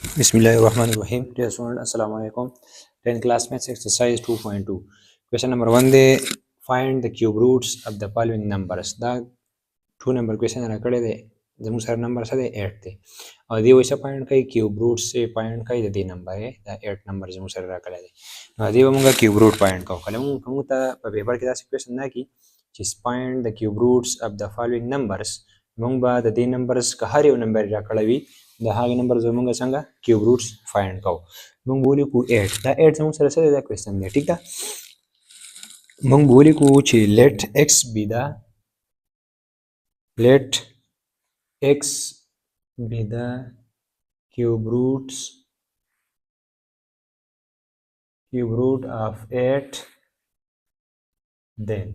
Bismillahirrahmanirrahim. Dear students, Assalamu alaikum. 10 class maths exercise 2.2. Question number 1 they find the cube roots of the following numbers. The 2 number question را کړی دی زموږ سره نمبر څه دی 8 دی او دی وایي څه پوینټ کوي کیوب روټ سے پوینټ کوي د دې نمبر یې دا 8 نمبر زموږ سره را کړی دی نو دی به موږ کیوب روټ پوینټ کوو کله موږ ته په پیپر کې داسې کوېشن نه کي چې find the cube roots of the following numbers موږ به د دې نمبرز که هر یو نمبر را کړی وي د هغې نمبر زموږ څنګه کیوب روټس فایند کوو موږ به ولیکو 8 دا 8 زموږ سره څه دی دا کوېشن دی ټیک ده موږ به ولیکو چې let x be the cube root of 8 then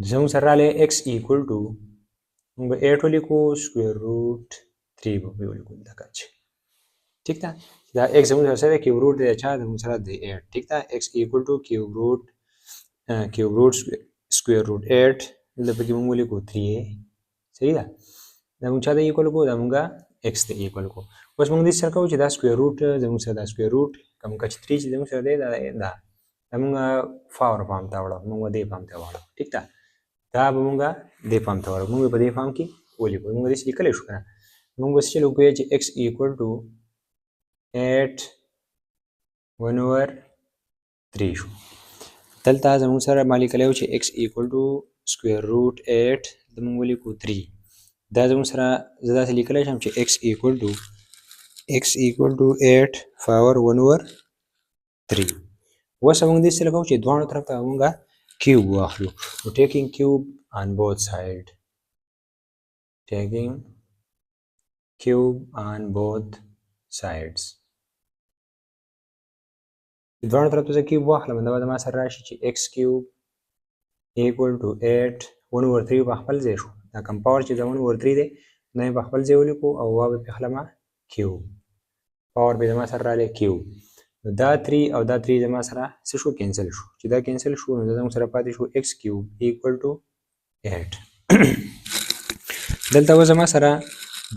زموږ سره راغلی x equal to موږ به 8 ولیکو سکویر روټ 3 به ولیکو دغه چې ټیک ده دا x زموږ سره کیوب روټ دی چا زموږ سره دی 8 ټیک ده x equal to کیوب روټ سکویر روټ 8 دلته پکې موږ ولیکو 3a صحیح ده دا موږ چا ته ایکول کوو دا موږ x ته ایکول کوو اوس موږ دې سره کوو چې دا سکویر روټ زموږ سره دا سکویر روټ کوم که چې 3 چې زموږ سره دی دا موږ فاور فارم ته وړو موږ دې فارم ته وړو ټیک ده دا به موږ دې فارم ته وړو موږ په دې فارم کې ولیکو موږ دې لیکلی شو که نه موږ به څه ولیکو چې x equal to 8 1/3 شو دلته زموږ سره ما لیکلی و چې x equal to سکویر روټ 8 د موږ ولیکو 3 دا زموږ سره زه داسې لیکلی شم چې x equal to 8 power 1/3 اوس موږ دې څه لګوو چې دواړو طرف ته موږ کیوب واخلو نو ټیکینګ کیوب on both side دواړو طرف ته زه کیوب واخلم دا به زما سره راشي چې x کیوب equal to 8 1/3 په خپل ځای شو دا کوم پاور چې 1/3 دی نه یې په خپل ځای ولیکو او به پې اخلمه کیوب پاور به زما سره راغلی کیوب نو دا 3 او دا 3 زما سره څه شو کینسل شو چې دا کینسل شو نو دا زموږ سره پاتې شو x کیوب equal to 8 دلته اوس زما سره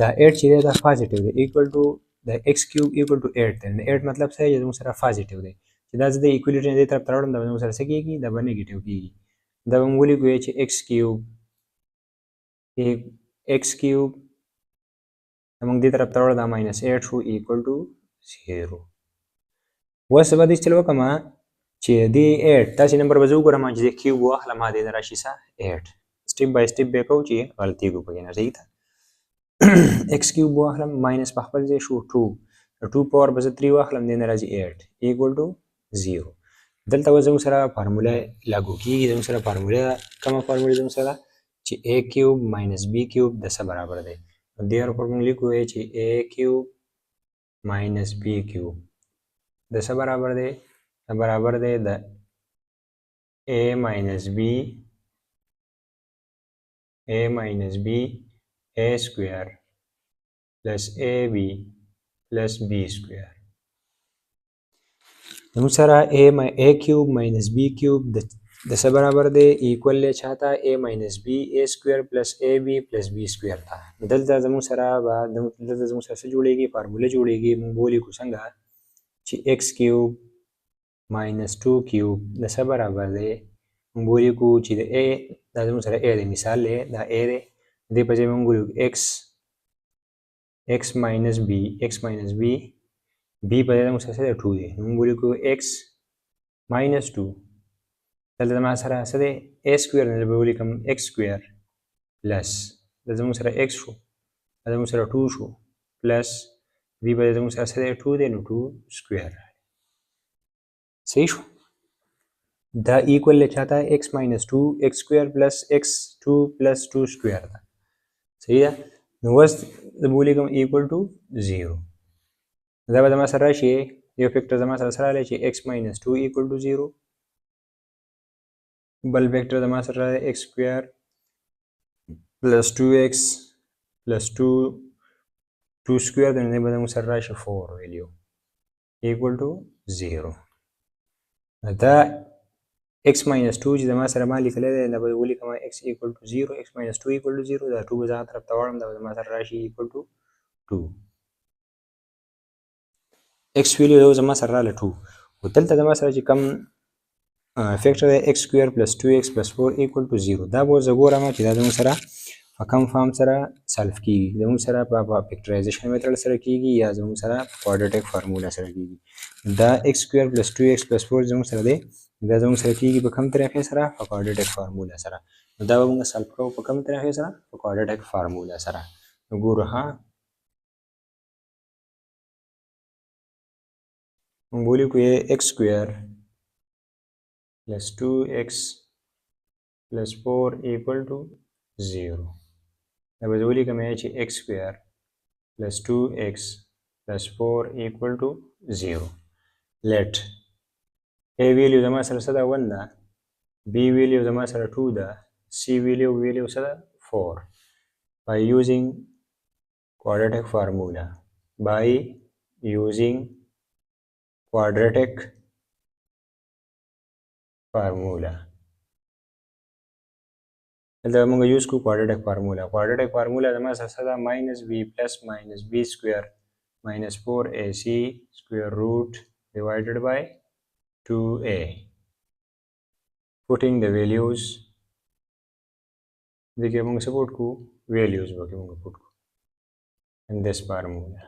دا 8 چې دی دا پازیټیو دی equal to دا x کیوب equal to 8 دی 8 مطلب څه دی زموږ سره پازیټیو دی چې دا زه د ایکولیټر دې طرف ته راوړم دا به زموږ سره څه کېږي دا به نیګیټیو کېږي دا به موږ ولیکو چې x کیوب موږ دې طرف ته راوړو دا -8 شو equal to 0 اوس به دې چل وکړم چې دې 8 داسې نمبر به زه وګورم چې د کیوب واخلم دې نه راشي څه 8 سټیپ بای سټیپ به کوو چې غلطي وکړو پکې نه صحیح ده x کیوب واخلم ماینس په خپل ځای شو 2 پاور به زه 3 واخلم دې نه راځي 8 equal to 0 دلته اوس زموږ سره فارموله لاګو کېږي زموږ سره فارموله کومه فارموله زموږ سره چې a کیوب ماینس b کیوب د څه برابر دی therefore موږ لیکو چې a کیوب ماینس b کیوب د څه برابر دی برابر دی د a ماینس b a سکویر پلس ab پلس b سکویر زموږ سره a کیوب ماینس b کیوب د څه برابر دی ایکول دی چاته a ماینس b a سکویر پلس ab پلس b سکویر ته دلته زموږ سره څه جوړیږي فارموله جوړیږي موږ به ولیکو څنګه چې x کیوب ماینس 2 کیوب د څه برابر دی موږ ولیکو چې د a دا زموږ سره a دی مثال دی دا a دی دې په ځای موږ ولیکو x ماینس b b په ځای موږ سره 2 دی موږ ولیکو x ماینس 2 دلته زما سره څه دی a سکویر نه به ولیکم x سکویر پلس دا زموږ سره x شو دا زموږ سره 2 شو پلس b په ځای زموږ سره څه دی 2 دی نو 2 سکویر صحیح شو دا ایکول دی چاته x ماینس 2 x سکویر پلس x 2 پلس 2 سکویر ده صحیح ده نو اوس زه به ولیکم ایکول ټو 0 دا به زما سره راشي یو فیکټر زما سره راغلی چې x ماینس 2 ایکول ټو 0 بل فیکټر زما سره راغلی x سکویر پلس 2x پلس 2 سکویر د نه به زموږ سره راشي 4 ویلیو ایکول ټو 0 دا x minus 2 چې زما سره ما لیکلی دی دا به ولیکم x equal to 0 x minus 2 equal to 0 دا 2 به زما طرف ته واړم دا به زما سره راشي equal to 2 x ویلیو زما سره رااله 2 او دلته زما سره چې کم فیکټر دی x سکویر پلس 2x پلس 4 ایکوال ټو 0 دا به زه ګورم چې دا زموږ سره په کوم فارم سره سالف کیږي زموږ سره په فیکټرایزیشن میتھډ سره کیږي یا زموږ سره کوادریټک فارمولا سره کیږي دا x سکویر پلس 2x پلس 4 زموږ سره دی دا زموږ سره کیږي په کوم طریقې سره په کوادریټک فارمولا سره دا به موږ سالف کوو په کوم طریقې سره په کوادریټک فارمولا سره ګورو ها موږ ولیکو x سکویر plus 2x plus 4 equal to 0. دا به زه ولیکم چې x square plus 2x plus 4 equal to 0. Let a value زما سره څه ده 1 ده b value زما سره 2 ده c value څه ده 4 by using quadratic formula دلته موږ یوز کوو کوادریټک فارمولا زما سره څه ده minus b plus minus b square minus 4ac square root divided by 2a putting the values देखिए موږ سپورټ کوو values به موږ پټ کوو in this formula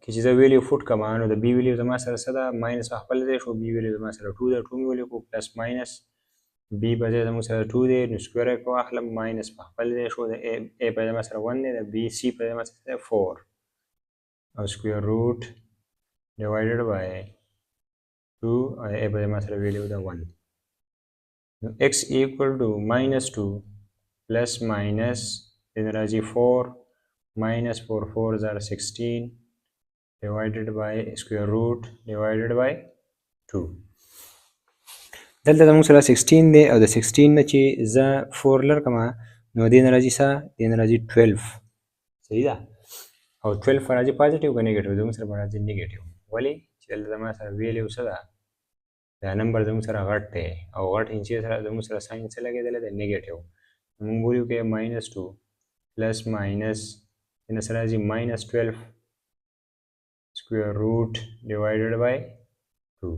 کې چې زه ویلیو فوټ کما نو د بی ویلیو زما سره څه ده ماینس په خپل ځای شو بی ویلیو زما سره 2 ده 2 مې ولیکو پلس ماینس بی په ځای زموږ سره 2 دی نو سکویر یې واخلم ماینس په خپل ځای شو د ا په ځای زما سره 1 دی د بی سی په ځای زما سره 4 او سکویر روټ ډیوایډډ بای 2 او ا په ځای زما سره ویلیو ده 1 نو x equal to minus 2 plus minus then راځي 4 minus 4 4s are 16 divided by square root divided by 2 دلته زموږ سره 16 دی او د 16 نه چې زه 4 لرکم نو دې نه راځي څه دې نه راځي 12 صحیح ده او 12 راځي پازیټیو که نیګیټیو زموږ سره راځي نیګیټیو ولې چې دلته زما سره ویلیو څه ده دا نمبر زموږ سره غټ دی او غټ انچې سره زموږ سره ساين څه لګېدلی دی نیګیټیو موږ ولیو کې ماینس 2 پلس ماینس دې نه سره راځي ماینس 12 square root divided by 2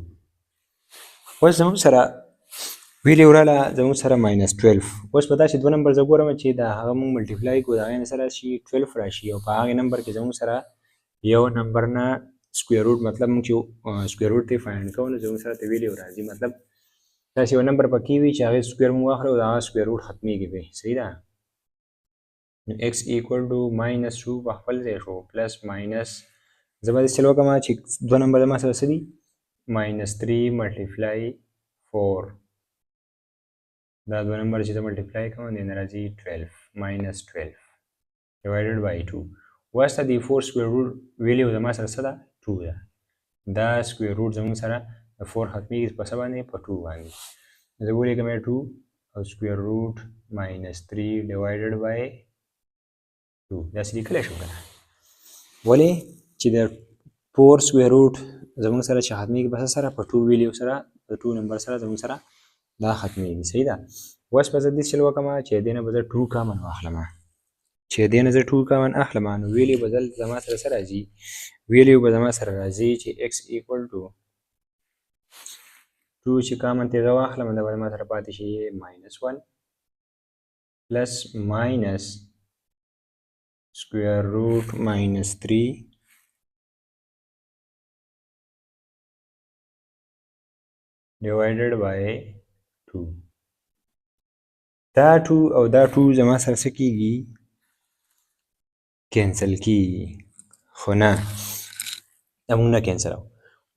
اوس زموږ سره ویلیو راله زموږ سره ماینس 12 اوس په داسې دوه نمبر زه ګورم چې د هغه موږ ملټیپلای کړو د هغې نه څه راشي 12 راشي او په هغې نمبر کې زموږ سره یو نمبر نه سکویر روټ مطلب موږ چې سکویر روټ ته فایند کوو نو زموږ سره ته ویلیو راځي مطلب داسې یو نمبر پکې وي چې هغې سکویر موږ واخلو او د هغه سکویر روټ ختمیږي پرې صحیح ده نو x equal to minus 2 په خپل ځای شو پلس ماینس زه به داسې چل وکړم چې دوه نمبر زما سره څه دي ماینس 3 ملټیپلای 4 دا دوه نمبر چې زه ملټیپلای کوم دې نه راځي 12 ماینس 12 ډیوایډډ بای 2 واسطه د 4 سکویر روټ ویلیو زما سره څه ده 2 ده دا سکویر روټ زموږ سره د 4 ختمیږي په څه باندې په 2 باندې زه ولیکم 2 او سکویر روټ ماینس 3 ډیوایډډ بای 2 داسې لیکلی شو که نه ولې چې د 4 سکویر روټ زموږ سره چې ختمیږي په څه سره په 2 ویلیو سره د 2 نمبر سره زموږ سره دا ختمیږي صحیح ده اوس به زه داسې چل وکړم چې دې نه به زه 2 کامن واخلم چې دې نه زه 2 کامن اخلم نو ویلیو به دلته زما سره څه راځي ویلیو به زما سره راځي چې x equal to 2 چې کامن ترې زه واخلم دا به زما سره پاتې شي ماینس 1 پلس ماینس square root minus 3 divided by 2 دا 2 او دا 2 زما سره څه کیږي کینسل کیږي خو نه دا موږ نه کینسلو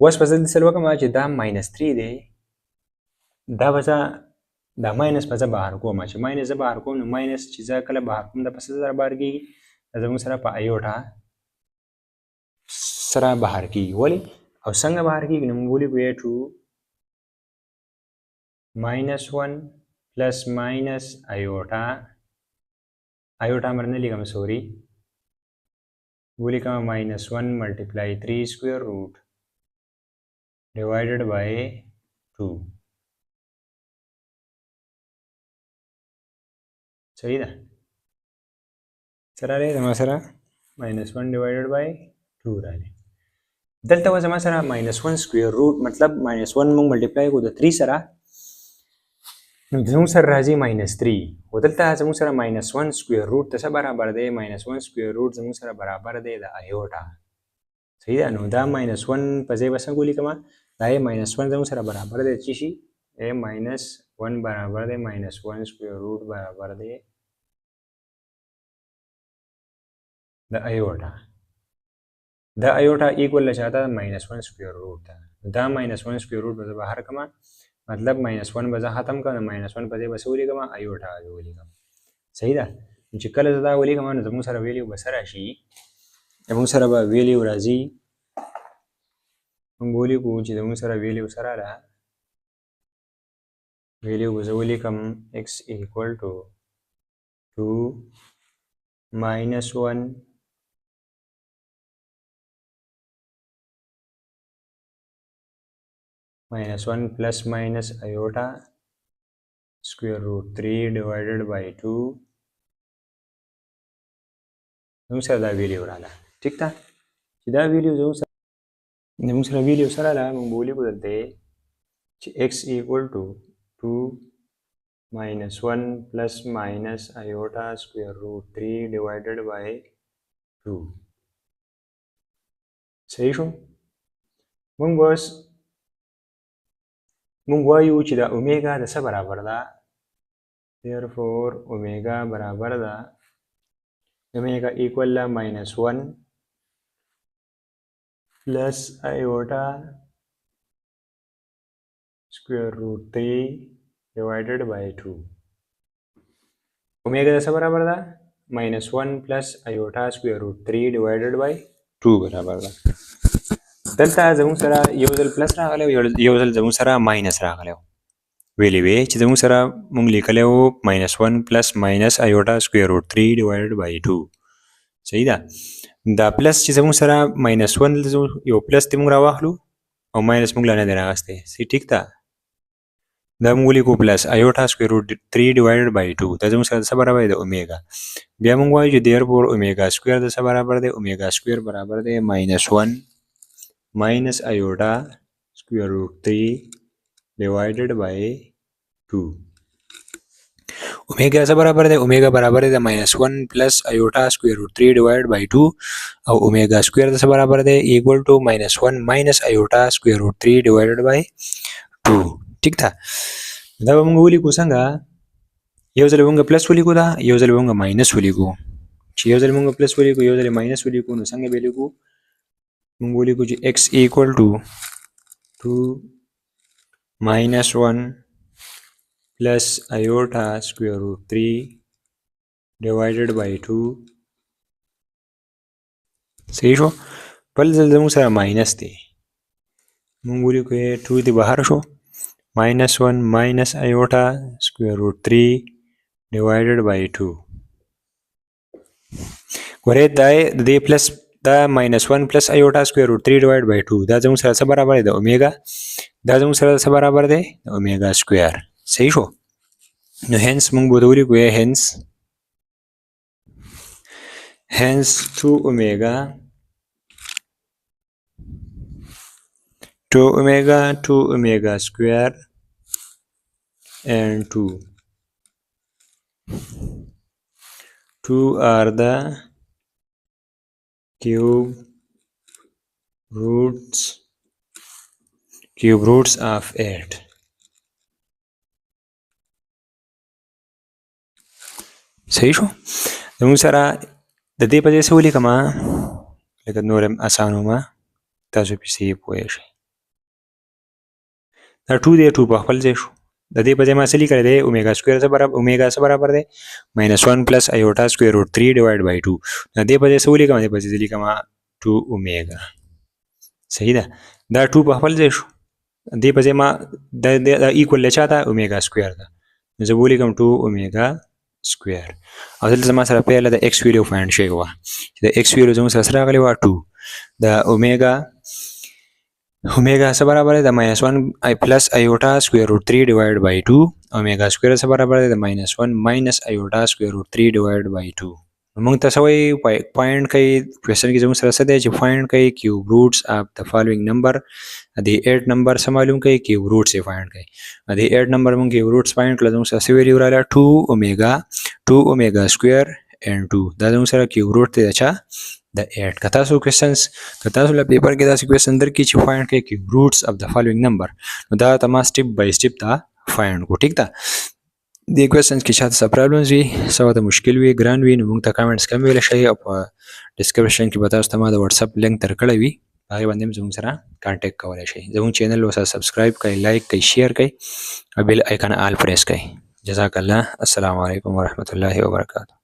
اوس به زه داسې وکړم چې دا ماینس 3 دی دا به زه دا ماینس به زه بهر کوم چې ماینس زه بهر کوم نو ماینس چې زه کله بهر کوم دا په څه سره بهر کیږي زموږ سره په ایوټا سره بهر کیږي ولې او څنګه بهر کیږي نو موږ ولیکو 2 minus 1 plus minus iota مرنه لیکم سوري ولیکم minus 1 multiply 3 square root divided by 2 صحیح ده سره زما سره -1 divided by 2 راځي. دلته زما سره -1 square root مطلب -1 موږ ملټیپلای کوو د 3 سره نو زموږ سره راځي -3 ودلته زموږ سره -1 square root ته څه برابر دی -1 square root زموږ سره برابر دی د ایوټا. صحیح ده نو دا -1 په ځای به څنګه ولیکم دا یې -1 زموږ سره برابر دی چې شي -1 برابر دی -1 square root برابر دی د ایوټا. دا ایوټا ایکول لچاته -1 square root ده دا -1 square root به بهر کما مطلب -1 به ختم کړم -1 په دې بس ولیکم ایوټا ولیکم. صحیح ده چې کله دا ولیکم نو زموږ سره ویلیو به سره شي زموږ سره به ویلیو راځي موږ ولیکو چې زموږ سره ویلیو سره ده ویلیو به زه ولیکم x equal to 2 -1 -1 plus minus iota square root 3 divided by 2 زموږ سره دا ویلیو رااله. ټیک ده چې دا ویلیو زموږ سره ویلیو سره رااله موږ ولیکو دلته چې x equal to 2 -1 plus minus iota square root 3 divided by 2 صحیح شو. موږ وایو چې دا اومیګا د څه برابر ده therefore اومیګا برابر ده اومیګا equal -1 plus iota square root 3 divided by 2 اومیګا د څه برابر ده -1 plus iota square root 3 divided by 2 برابر ده. دلته زموږ سره یو ځل پلس راغلی یو ځل زموږ سره ماینس راغلی ویلې وې چې زموږ سره موږ لیکلی وو -1 plus minus iota square root 3 divided by 2 صحیح ده. دا پلس چې زموږ سره -1 یو پلس دې موږ راواخلو او ماینس موږ لا نه دی راغستی صحیح ټیک ده دا موږ ولیکو پلس iota square root 3 divided by 2 دا زموږ سره څه برابر دی د اومیګا. بیا موږ وایو چې therefore اومیګا سکویر د څه برابر دی اومیګا سکویر برابر دی -1 minus iota square root 3 divided by 2 اومیگا څه برابر دی اومیگا برابر دی -1 plus iota square root 3 divided by 2 او اومیگا سکویر څه برابر دی equal to -1 minus iota square root 3 divided by 2 ٹھیک ده. دا موږ ولیکو څنګه یو ځل موږ پلس ولیکو دا یو ځل موږ ماینس ولیکو چې یو ځل موږ پلس ولیکو یو ځل ماینس ولیکو نو څنګه به لیکو موږ ولیکو چې x equal to 2 -1 plus iota square root 3 divided by 2 صحیح شو. بل ځل زموږ سره ماینس دی موږ ولیکو 2 دی بهر شو -1 minus iota square root 3 divided by 2 ګورئ دا د پلس دا -1 plus iota square root 3 divided by 2 دا زموږ سره څه برابر دی د اومیګا دا زموږ سره څه برابر دی د اومیګا سکویر صحیح شو. نو هنس موږ به ولیکو hence 2 omega 2 omega square and 2 are the cube roots of 8 صحیح شو. زموږ سره د دې په ځای څه ولیکم لکه نور هم اسانو ما تاسو پسې پوه شئ دا 2 دی 2 په خپل ځای شو د دې په ځای ما څه لیکلی دی اومیګا سکویر اومیګا څه برابر دی -1 plus iota square root 3 divided by 2 د دې په ځای څه ولیکم د دې په ځای لیکم 2 اومیګا صحیح ده دا 2 په خپل ځای شو دې په ځای ما د ایکول لچاته اومیګا سکویر ده نو زه ولیکم 2 اومیګا سکویر او دلته زما سره پیله د x ویلیو فایند شوی وه چې د x ویلیو زموږ سره راغلی وه 2 د اومیګا څه برابر دی د -1 plus iota square root 3 divided by 2 اومیګا سکویر څه برابر دی د -1 minus iota square root 3 divided by 2 موږ ته سوي پوینټ کوي کوېسچن کې زموږ سره څه دی چې پوینټ کوي کیوب روټس اف د فالوینګ نمبر د 8 نمبر سم معلوم کوي کیوب روټس یې فایند کوي د 8 نمبر موږ کیوب روټس فایند کړل زموږ سره ویلیو رااله 2 اومېګا سکوير and 2 دا زموږ سره کیوب روټ دی چا د 8 کتا سو کوېسچنز کتا سو پیپر کې دا کوېسچن درکې چې فایند کوي کیوب روټس اف د فالوینګ نمبر نو دا تما سټپ بای سټپ دا فایند کو ٹھیک ده دې کوېسچنز کې شاته څه پرابلمز وي څه ته مشکل وي ګران وي نو موږ ته کمنټس کوم ویل شي او په ډسکرپشن کې به تاسو ته ما د واتس اپ لینک درکړی وي هغه باندې زموږ سره کانټیکټ کولای شئ زموږ چینل وسه سبسکرایب کړئ لایک کړئ شیر کړئ او بیل آیکن آل پریس کړئ جزاک الله السلام علیکم ورحمت الله وبرکاته